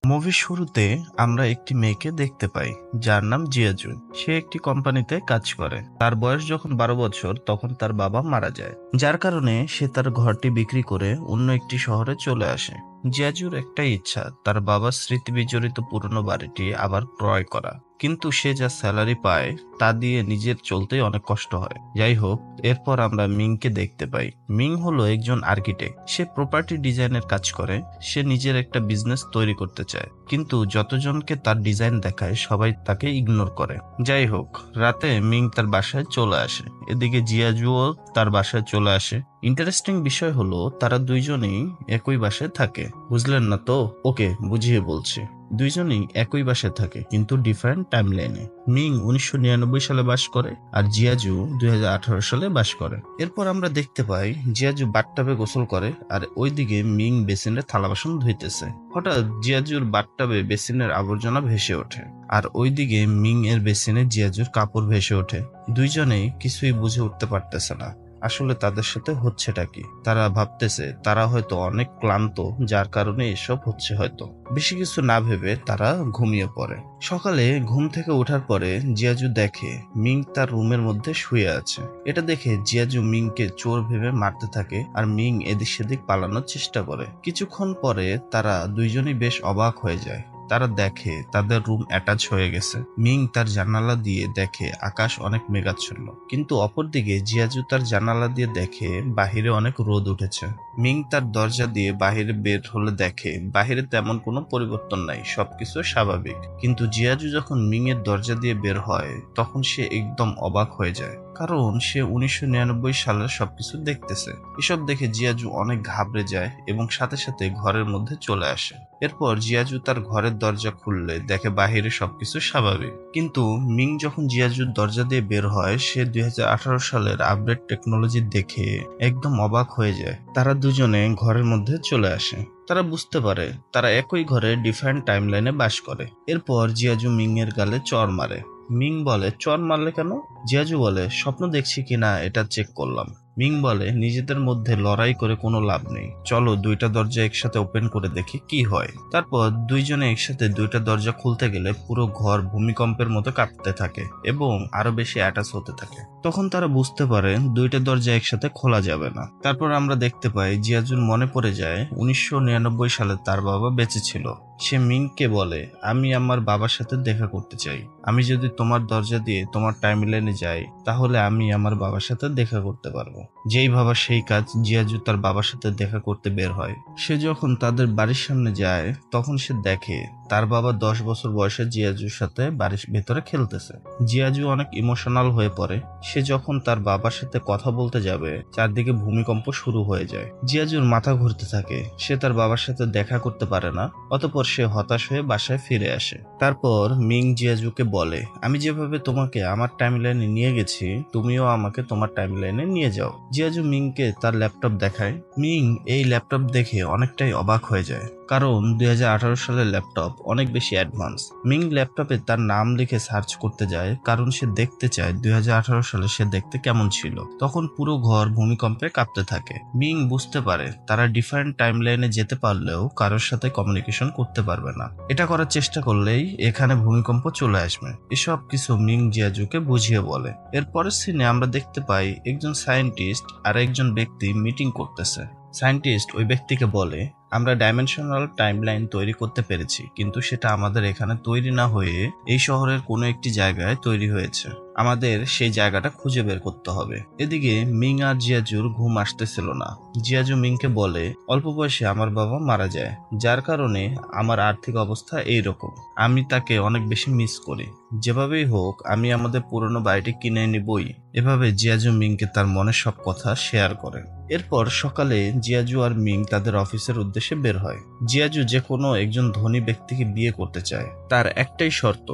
মুভির শুরুতে আমরা একটি মেয়েকে দেখতে পাই যার নাম জিয়াজু। সে একটি কোম্পানিতে কাজ করে। তার বয়স যখন 12 বছর তখন তার বাবা মারা যায়, যার কারণে সে তার ঘরটি বিক্রি করে অন্য একটি শহরে চলে আসে। জিয়াজুর একটাই ইচ্ছা তার বাবার স্মৃতি বিজড়িত পুরনো বাড়িটি আবার ক্রয় করা, কিন্তু সে যা স্যালারি পায় তা দিয়ে নিজের চলতে অনেক কষ্ট হয়। যাই হোক, এরপর আমরা মিংকে দেখতে পাই। মিং হলো একজন আর্কিটেক্ট। সে প্রপার্টি ডিজাইনের কাজ করে। সে নিজের একটা বিজনেস তৈরি করতে চায়, কিন্তু যতজনকে তার ডিজাইন দেখায় সবাই তাকে ইগনোর করে। যাই হোক, রাতে মিং তার বাসায় চলে আসে। এদিকে জিয়াজুও তার বাসায় চলে আসে। ইন্টারেস্টিং বিষয় হলো তারা দুইজনেই একই বাসায় থাকে। বুঝলেন না তো? ওকে, বুঝিয়ে বলছি। দুইজনেই একই বাসায় থাকে, কিন্তু ডিফারেন্ট টাইম লাইনে। মিং 1999 সালে বাস করে আর জিয়াজু 2018 সালে বাস করে। এরপর আমরা দেখতে পাই জিয়াজু বাথটাবে গোসল করে আর ওইদিকে মিং বেসিনে থালা বাসন ধুইতেছে। হঠাৎ জিয়াজুর বাথটাবে বেসিনের আবর্জনা ভেসে ওঠে, আর ওইদিকে মিং এর বেসিনে জিয়াজুর কাপড় ভেসে ওঠে। দুইজনেই কিছুই বুঝে উঠতে পারতেছে না আসলে তাদের সাথে হচ্ছেটা কি। তারা ভাবতেছে তারা হয়তো অনেক ক্লান্ত, যার কারণে এসব হচ্ছে হয়তো। বেশি কিছু না ভেবে তারা ঘুমিয়ে পড়ে। সকালে ঘুম থেকে ওঠার পরে জিয়াজু দেখে মিং তার রুমের মধ্যে শুয়ে আছে। এটা দেখে জিয়াজু মিংকে চোর ভেবে মারতে থাকে আর মিং এদিক সেদিক পালানোর চেষ্টা করে। কিছুক্ষণ পরে তারা দুইজনই বেশ অবাক হয়ে যায়। তারা দেখে তাদের রুম অ্যাটাচ হয়ে গেছে। মিং তার জানালা দিয়ে দেখে আকাশ অনেক মেঘাচ্ছন্ন, কিন্তু অপরদিকে জিয়াজু তার জানালা দিয়ে দেখে বাহিরে অনেক রোদ উঠেছে। মিং তার দরজা দিয়ে বাহিরে বের হলে দেখে বাহিরে তেমন কোনো পরিবর্তন নাই, সবকিছু স্বাভাবিক। কিন্তু জিয়াজু যখন মিং এর দরজা দিয়ে বের হয় তখন সে একদম অবাক হয়ে যায়, কারণ সে 1999 সালের সবকিছু দেখতেছে। এসব দেখে জিয়াজু অনেক ঘাবড়ে যায় এবং সাথে সাথে ঘরের মধ্যে চলে আসে। এরপর জিয়াজু তার ঘরের দরজা খুললে দেখে বাহিরে সবকিছু স্বাভাবিক, কিন্তু মিং যখন জিয়াজুর দরজা দিয়ে বের হয় সে 2018 সালের আপডেট টেকনোলজি দেখে একদম অবাক হয়ে যায়। তারা দুজনে ঘরের মধ্যে চলে আসে। তারা বুঝতে পারে তারা একই ঘরে ডিফারেন্ট টাইমলাইনে বাস করে। এরপর জিয়াজু মিং এর গালে চড় মারে। মিং বলে, চর মারলে কেন? জিয়াজু বলে, স্বপ্ন দেখছি কিনা এটা চেক করলাম। মিং বলে, নিজেদের মধ্যে লড়াই করে কোনো লাভ নেই, চলো দুইটা দরজা একসাথে ওপেন করে দেখি কি হয়। তারপর দুইজনে একসাথে দুইটা দরজা খুলতে গেলে পুরো ঘর ভূমিকম্পের মতো কাঁপতে থাকে এবং আরো বেশি অ্যাটাচ হতে থাকে। তখন তারা বুঝতে পারে দুইটা দরজা একসাথে খোলা যাবে না। তারপর আমরা দেখতে পাই জিয়াজুর মনে পড়ে যায় 1999 সালে তার বাবা বেঁচে ছিল। সে মিংকে বলে, আমি আমার বাবার সাথে দেখা করতে চাই। আমি যদি তোমার দরজা দিয়ে তোমার টাইমলাইনে যাই তাহলে আমি আমার বাবার সাথে দেখা করতে পারবো। যেই ভাবা সেই কাজ, জিয়াজু তার বাবার সাথে দেখা করতে বের হয়। সে যখন তাদের বাড়ির সামনে যায় তখন সে দেখে তার বাবা 10 বছর বয়সে জিয়াজুর সাথে বাড়ির ভেতরে খেলতেছে। জিয়াজু অনেক ইমোশনাল হয়ে পড়ে। সে যখন তার বাবার সাথে কথা বলতে যাবে চারদিকে ভূমিকম্প শুরু হয়ে যায়। জিয়াজুর মাথা ঘুরতে থাকে। সে তার বাবার সাথে দেখা করতে পারে না। অতঃপর সে হতাশ হয়ে বাসায় ফিরে আসে। তারপর মিং জিয়াজুকে বলে, আমি যেভাবে তোমাকে আমার টাইমলাইনে নিয়ে গেছি তুমিও আমাকে তোমার টাইমলাইনে নিয়ে যাও। জিয়াজু মিংকে তার ল্যাপটপ দেখায়। মিং এই ল্যাপটপ দেখে অনেকটাই অবাক হয়ে যায়, কারণ 2018 সালের ল্যাপটপ অনেক বেশি অ্যাডভান্স। মিং ল্যাপটপে তার নাম লিখে সার্চ করতে যায়, কারণ সে দেখতে চায় 2018 সালে সে দেখতে কেমন ছিল। তখন পুরো ঘর ভূমিকম্পে কাঁপতে থাকে। মিং বুঝতে পারে তারা ডিফারেন্ট টাইমলাইনে যেতে পারলেও কারোর সাথে কমিউনিকেশন করতে পারবে না। এটা করার চেষ্টা করলেই এখানে ভূমিকম্প চলে আসবে। এসব কিছু মিং জিয়াজুকে বুঝিয়ে বলে। এরপরের সিনে আমরা দেখতে পাই একজন সায়েন্টিস্ট আর একজন ব্যক্তি মিটিং করতেছে। সায়েন্টিস্ট ওই ব্যক্তিকে বলে, আমরা ডাইমেনশনাল টাইমলাইন তৈরি করতে পেরেছি, কিন্তু সেটা আমাদের এখানে তৈরি না হয়ে এই শহরের কোনো একটি জায়গায় তৈরি হয়েছে। আমাদের সেই জায়গাটা খুঁজে বের করতে হবে। এদিকে মিং আর জিয়াজুর ঘুম আসতেছিল না। জিয়াজু মিংকে বলে, অল্প বয়সে আমার বাবা মারা যায়, যার কারণে আমার আর্থিক অবস্থা এইরকম। আমি তাকে অনেক বেশি মিস করি। যেভাবেই হোক আমি আমাদের পুরনো বাড়িটি কিনে নিবই। এভাবে জিয়াজু মিংকে তার মনের সব কথা শেয়ার করে। এরপর সকালে জিয়াজু আর মিং তাদের অফিসের উদ্দেশ্যে বের হয়। জিয়াজু যে কোনো একজন ধনী ব্যক্তিকে বিয়ে করতে চায়। তার একটাই শর্ত,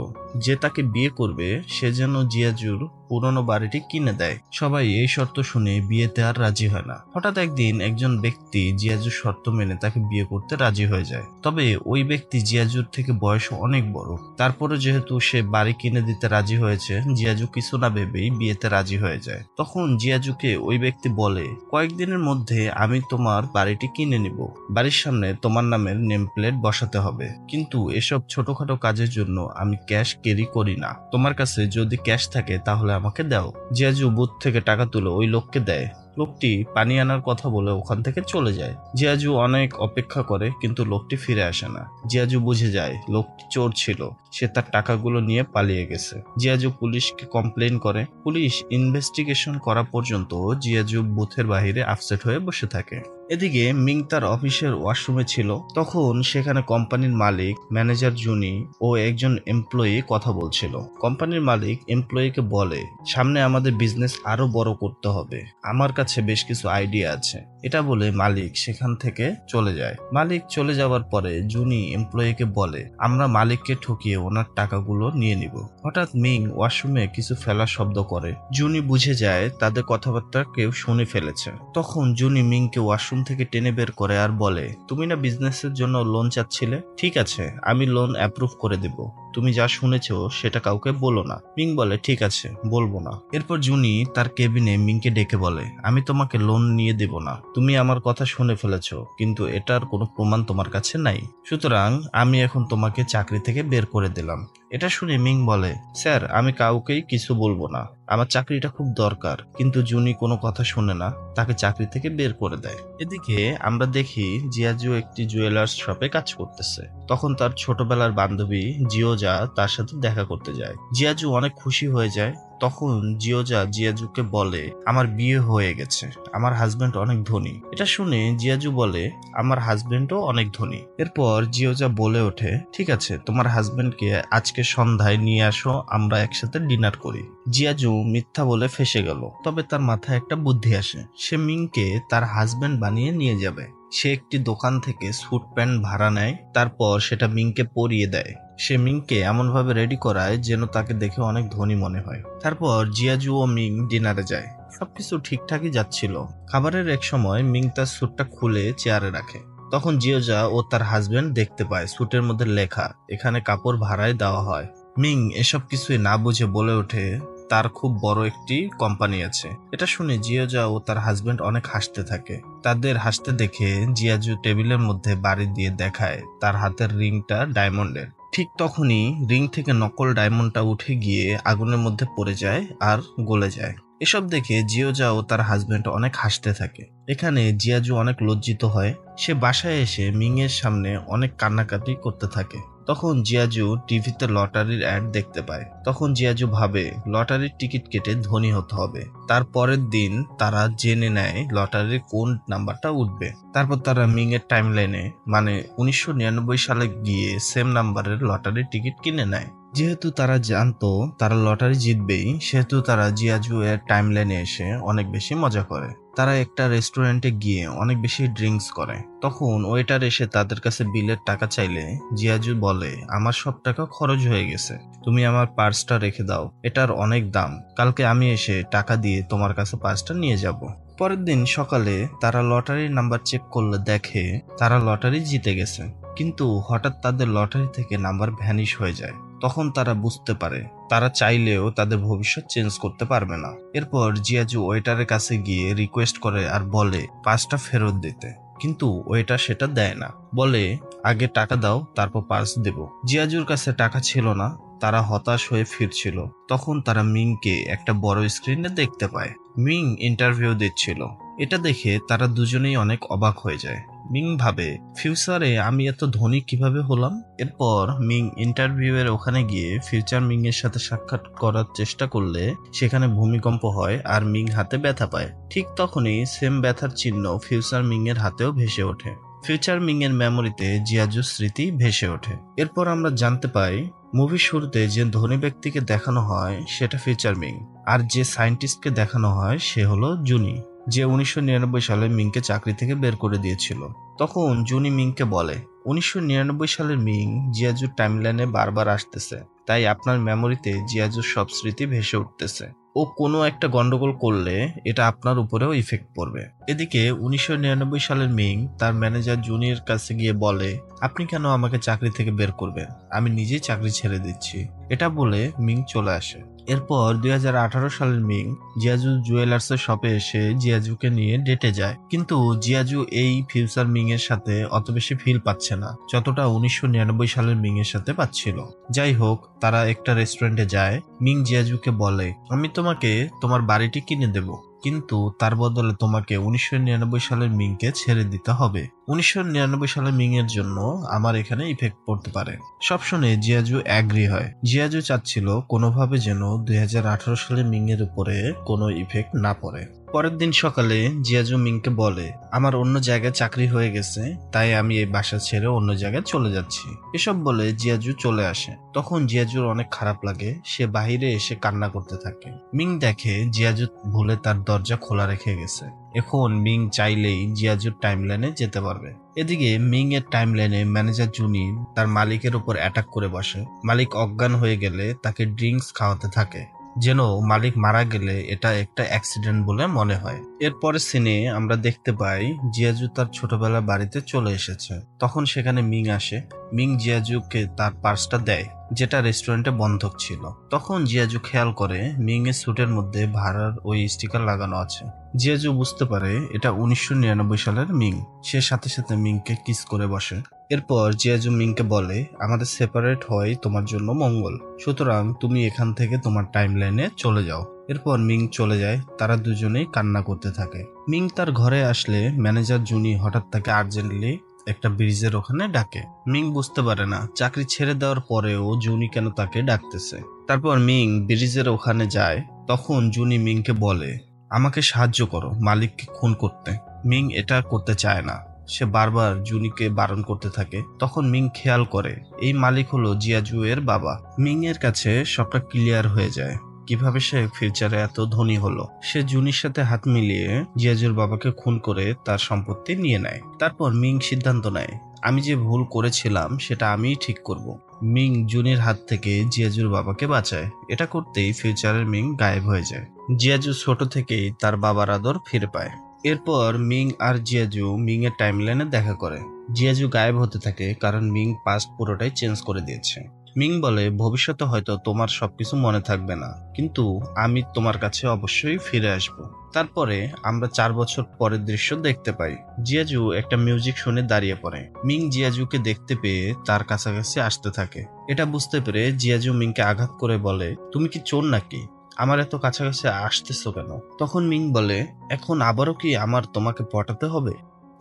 যে তাকে বিয়ে করবে সে যেন জিয়াজুর পুরনো বাড়িটি কিনে দেয়। সবাই এই শর্ত শুনে বিয়েতে আর রাজি হয় না। হঠাৎ একদিন একজন ব্যক্তি জিয়াজুর শর্ত মেনে তাকে বিয়ে করতে রাজি হয়ে যায়। তবে ওই ব্যক্তি জিয়াজুর থেকে বয়সে অনেক বড়। তারপরে যেহেতু সে বাড়ি কিনে দিতে রাজি হয়েছে, জিয়াজু কিছু না ভেবেই বিয়েতে রাজি হয়ে যায়। তখন জিয়াজুকে ওই ব্যক্তি বলে, কয়েকদিনের মধ্যে আমি তোমার বাড়িটি কিনে নিব। বাড়ির সামনে তোমার নামের নেম প্লেট বসাতে হবে, কিন্তু এসব ছোটখাটো কাজের জন্য আমি ক্যাশ ক্যারি করি না। তোমার কাছে যদি ক্যাশ থাকে তাহলে আমাকে দাও। জিয়াজু বুথ থেকে টাকা তুলে ওই লোককে দেয়। লোকটি পানি আনার কথা বলে ওখান থেকে চলে যায়। জিয়াজু অনেক অপেক্ষা করে, কিন্তু লোকটি ফিরে আসে না। জিয়াজু বুঝে যায় লোকটি চোর ছিল, সে তার টাকাগুলো নিয়ে পালিয়ে গেছে। জিয়াজু পুলিশকে কমপ্লেন করে। পুলিশ ইনভেস্টিগেশন করা পর্যন্ত জিয়াজু বুথের বাহিরে আপসেট হয়ে বসে থাকে। এদিকে মিং তার অফিসের ওয়াশরুমে ছিল। তখন সেখানে কোম্পানির মালিক, ম্যানেজার জুনি ও একজন এমপ্লয়ি কথা বলছিল। কোম্পানির মালিক এমপ্লয়িকে বলে, সামনে আমাদের বিজনেস আরো বড় করতে হবে, আমার কাছে বেশ কিছু আইডিয়া আছে। এটা বলে মালিক সেখান থেকে চলে যায়। মালিক চলে যাওয়ার পরে জুনি এমপ্লয়িকে বলে, আমরা মালিককে ঠকিয়ে ওনার টাকাগুলো নিয়ে নিব। হঠাৎ মিং ওয়াশরুমে কিছু ফেলার শব্দ করে। জুনি বুঝে যায় তাদের কথাবার্তা কেউ শুনে ফেলেছে। তখন জুনি মিংকে ওয়াশরুম থেকে টেনে বের করে আর বলে, তুমি না বিজনেসের জন্য লোন চাচ্ছিলে, ঠিক আছে আমি লোন অ্যাপ্রুভ করে দেব, তুমি যা শুনেছো সেটা কাউকে বলো না। মিং বলে, ঠিক আছে বলবো না। এরপর জুনি তার কেবিনে মিংকে ডেকে বলে, আমি তোমাকে লোন নিয়ে দেব না, তুমি আমার কথা শুনে ফেলেছো, কিন্তু এটার কোনো প্রমাণ তোমার কাছে নাই, সুতরাং আমি এখন তোমাকে চাকরি থেকে বের করে দিলাম। এটা শুনে মিং বলে, স্যার আমি কাউকেই কিছু বলবো না, আমার চাকরিটা খুব দরকার। কিন্তু জুনি কোনো কথা শুনে না, তাকে চাকরি থেকে বের করে দেয়। এদিকে আমরা দেখি জিয়াজু একটি জুয়েলার্স শপে কাজ করতেছে। তখন তার ছোটবেলার বান্ধবী জিওজা তার সাথে দেখা করতে যায়। জিয়াজু অনেক খুশি হয়ে যায়। তখন জিওজা জিয়াজুকে বলে, আমার বিয়ে হয়ে গেছে, আমার হাজবেন্ড অনেক ধনী। এটা শুনে জিয়াজু বলে, আমার হাজবেন্ডও অনেক ধনী। এরপর জিওজা বলে ওঠে, ঠিক আছে তোমার হাজবেন্ডকে আজকে সন্ধ্যায় নিয়ে আসো, আমরা একসাথে ডিনার করি। জিয়াজু মিথ্যা বলে ফেসে গেল। তবে তার মাথায় একটা বুদ্ধি আসে, সে মিংকে তার হাজবেন্ড বানিয়ে নিয়ে যাবে। সে একটি দোকান থেকে স্যুট প্যান্ট ভাড়া নেয়, তারপর সেটা মিংকে পরিয়ে দেয়। সে মিংকে এমনভাবে রেডি করায় যেন তাকে দেখে অনেক ধনী মনে হয়। তারপর জিয়াজু ও মিং ডিনারে যায়। সবকিছু ঠিকঠাকই যাচ্ছিল। খাবারের এক সময় মিং তার স্যুটটা খুলে চেয়ারে রাখে। তখন জিওজা ও তার হাজবেন্ড দেখতে পায় স্যুটের মধ্যে লেখা, এখানে কাপড় ভাড়ায় দেওয়া হয়। মিং এসব কিছুই না বুঝে বলে ওঠে, তার খুব বড় একটি কোম্পানি আছে। এটা শুনে জিওজা ও তার হাজবেন্ড অনেক হাসতে থাকে। তাদের হাসতে দেখে জিয়াজু টেবিলের মধ্যে বাড়ি দিয়ে দেখায় তার হাতের রিংটা ডায়মন্ডের। ঠিক তখনই রিং থেকে নকল ডায়মন্ডটা উঠে গিয়ে আগুনের মধ্যে পড়ে যায় আর গলে যায়। এসব দেখে জিওজা ও তার হাজবেন্ড অনেক হাসতে থাকে। এখানে জিয়াজু অনেক লজ্জিত হয়। সে বাসায় এসে মিং এর সামনে অনেক কান্নাকাটি করতে থাকে। তখন জিয়াজু টিভিতে লটারির অ্যাড দেখতে পায়। তখন জিয়াজু ভাবে লটারির টিকিট কেটে ধনী হতে হবে। তার পরের দিন তারা জেনে নেয় লটারির কোন নাম্বারটা উঠবে। তারপর তারা মিং এর টাইম লাইনে মানে 1999 সালে গিয়ে সেম নাম্বারের লটারির টিকিট কিনে নেয়। যেহেতু তারা জানতো তারা লটারি জিতবেই, সেহেতু তারা জিয়াজু এর টাইম লাইনে এসে অনেক বেশি মজা করে। তারা একটা রেস্টুরেন্টে গিয়ে অনেক বেশি ড্রিঙ্কস করে। তখন ওয়েটার এসে তাদের কাছে বিলের টাকা চাইলে জিয়াজু বলে, আমার সব টাকা খরচ হয়ে গেছে, তুমি আমার পার্সটা রেখে দাও, এটার অনেক দাম, কালকে আমি এসে টাকা দিয়ে তোমার কাছে পার্সটা নিয়ে যাব। পরের দিন সকালে তারা লটারির নাম্বার চেক করলে দেখে তারা লটারি জিতে গেছে, কিন্তু হঠাৎ তাদের লটারি থেকে নাম্বার ভ্যানিশ হয়ে যায়। তখন তারা বুঝতে পারে তারা চাইলেও তাদের ভবিষ্যৎ চেঞ্জ করতে পারবে না। এরপর জিয়াজু ওয়েটারের কাছে গিয়ে রিকোয়েস্ট করে আর বলে পার্সটা ফেরত দিতে, কিন্তু ওয়েটার সেটা দেয় না, বলে আগে টাকা দাও তারপর পার্স দেব। জিয়াজুর কাছে টাকা ছিল না, তারা হতাশ হয়ে ফিরছিল। তখন তারা মিংকে একটা বড় স্ক্রিনে দেখতে পায়। মিং ইন্টারভিউ দিচ্ছিল। এটা দেখে তারা দুজনেই অনেক অবাক হয়ে যায়। মিং ভাবে, ফিউচারে আমি এত ধনী কিভাবে হলাম। এরপর মিং ইন্টারভিউ এর ওখানে গিয়ে ফিউচার মিং এর সাথে সাক্ষাৎ করার চেষ্টা করলে সেখানে ভূমিকম্প হয় আর মিং হাতে ব্যথা পায়। ঠিক তখনই সেম ব্যথার চিহ্ন ফিউচার মিং এর হাতেও ভেসে ওঠে। ফিউচার মিং এর মেমোরিতে জিয়াজুর স্মৃতি ভেসে ওঠে। এরপর আমরা জানতে পাই মুভির শুরুতে যে ধনী ব্যক্তিকে দেখানো হয় সেটা ফিউচার মিং, আর যে সায়েন্টিস্টকে দেখানো হয় সে হলো জুনি, যে 1999 সালে মিংকে চাকরি থেকে বের করে দিয়েছিল। তখন জুনি মিংকে বলে, 1999 সালের মিং জিয়াজুর টাইমলাইনে বারবার আসতেছে, তাই আপনার মেমোরিতে জিয়াজুর সব স্মৃতি ভেসে উঠতেছে। ও কোনো একটা গন্ডগোল করলে এটা আপনার উপরেও ইফেক্ট পড়বে। এদিকে 1999 সালের মিং তার ম্যানেজার জুনির কাছে গিয়ে বলে, আপনি কেন আমাকে চাকরি থেকে বের করবেন, আমি নিজেই চাকরি ছেড়ে দিচ্ছি। এটা বলে মিং চলে আসে। এরপর 2018 সালের মিং জিয়াজু জুয়েলার্সের শপে এসে জিয়াজুকে নিয়ে ডেটে যায়, কিন্তু জিয়াজু এই ফিউচার মিং এর সাথে অত বেশি ফিল পাচ্ছে না যতটা 1999 সালের মিং এর সাথে পাচ্ছিল। যাই হোক, তারা একটা রেস্টুরেন্টে যায়। মিং জিয়াজুকে বলে, আমি তোমাকে তোমার বাড়িটি কিনে দেব, কিন্তু তার বদলে তোমাকে 1999 সালের মিংকে ছেড়ে দিতে হবে। 1999 সালের মিং এর জন্য আমার এখানে ইফেক্ট পড়তে পারে। সব শুনে জিয়াজু অ্যাগ্রি হয়। জিয়াজু চাচ্ছিল কোনোভাবে যেন 2018 সালের মিং এর উপরে কোনো ইফেক্ট না পড়ে। পরের দিন সকালে জিয়াজু মিংকে বলে, আমার অন্য জায়গায় চাকরি হয়ে গেছে, তাই আমি এই বাসা ছেড়ে অন্য জায়গায় চলে যাচ্ছি। এসব বলে জিয়াজু চলে আসে। তখন জিয়াজুর অনেক খারাপ লাগে, সে বাহিরে এসে কান্না করতে থাকে। মিং দেখে জিয়াজু ভুলে তার দরজা খোলা রেখে গেছে। এখন মিং চাইলেই জিয়াজুর টাইমলাইনে যেতে পারবে। এদিকে মিং এর টাইমলাইনে ম্যানেজার জুনি তার মালিকের উপর অ্যাটাক করে বসে। মালিক অজ্ঞান হয়ে গেলে তাকে ড্রিঙ্কস খাওয়াতে থাকে, যেন মালিক মারা গেলে এটা একটা অ্যাক্সিডেন্ট বলে মনে হয়। এরপরের সিনে আমরা দেখতে পাই জিয়াজু তার ছোটবেলার বাড়িতে চলে এসেছে। তখন সেখানে মিং আসে। মিং জিয়াজুকে তার পার্সটা দেয়, যেটা রেস্টুরেন্টে বন্ধক ছিল। তখন জিয়াজু খেয়াল করে মিং এর স্যুটের মধ্যে ভাড়ার ওই স্টিকার লাগানো আছে। জিয়াজু বুঝতে পারে এটা 1999 সালের মিং। সে সাথে সাথে মিংকে কিস করে বসে। এরপর জিয়াজু মিংকে বলে, আমাদের সেপারেট হয় তোমার জন্য মঙ্গল, সুতরাং তুমি এখান থেকে তোমার টাইমলাইনে চলে যাও। এরপর মিং চলে যায়। তারা দুজনেই কান্না করতে থাকে। মিং তার ঘরে আসলে ম্যানেজার জুনি হঠাৎ তাকে আর্জেন্টলি একটা ব্রিজের ওখানে ডাকে। মিং বুঝতে পারে না চাকরি ছেড়ে দেওয়ার পরেও জুনি কেন তাকে ডাকতেছে। তারপর মিং ব্রিজের ওখানে যায়। তখন জুনি মিংকে বলে, আমাকে সাহায্য করো মালিককে খুন করতে। মিং এটা করতে চায় না, সে বারবার জুনিকে বারণ করতে থাকে। তখন মিং খেয়াল করে এই মালিক হলো জিয়াজু এর বাবা। মিং এর কাছে সবটা ক্লিয়ার হয়ে যায় কিভাবে সে ফিউচারে এত ধনী হলো। সে জুনির সাথে হাত মিলিয়ে জিয়াজুর বাবাকে খুন করে তার সম্পত্তি নিয়ে নেয়। তারপর মিং সিদ্ধান্ত নেয়, আমি যে ভুল করেছিলাম সেটা আমিই ঠিক করব। মিং জুনির হাত থেকে জিয়াজুর বাবাকে বাঁচায়। এটা করতেই ফিউচারের মিং গায়েব হয়ে যায়। জিয়াজু ছোট থেকেই তার বাবার আদর ফিরে পায়। এরপর মিং আর জিয়াজু মিং এর টাইমলাইনে দেখা করে। জিয়াজু গায়েব হতে থাকে কারণ মিং পাস্ট পুরোটাই চেঞ্জ করে দিয়েছে। মিং বলে, ভবিষ্যতে হয়তো তোমার সবকিছু মনে থাকবে না, কিন্তু আমি তোমার কাছে অবশ্যই ফিরে আসব। তারপরে আমরা 4 বছর পরের দৃশ্য দেখতে পাই। জিয়াজু একটা মিউজিক শুনে দাঁড়িয়ে পড়ে। মিং জিয়াজুকে দেখতে পেয়ে তার কাছাকাছি আসতে থাকে। এটা বুঝতে পেরে জিয়াজু মিংকে আঘাত করে বলে, তুমি কি চোর নাকি, আমার এত কাছাকাছি আসতেছো কেন? তখন মিং বলে, এখন আবারও কি আমার তোমাকে পটাতে হবে?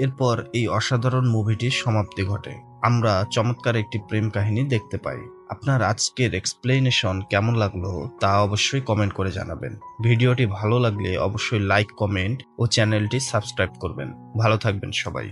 এরপর এই অসাধারণ মুভিটির সমাপ্তি ঘটে। আমরা চমৎকার একটি প্রেম কাহিনী দেখতে পাই। আপনার আজকের এক্সপ্লেনেশন কেমন লাগলো তা অবশ্যই কমেন্ট করে জানাবেন। ভিডিওটি ভালো লাগলে অবশ্যই লাইক, কমেন্ট ও চ্যানেলটি সাবস্ক্রাইব করবেন। ভালো থাকবেন সবাই।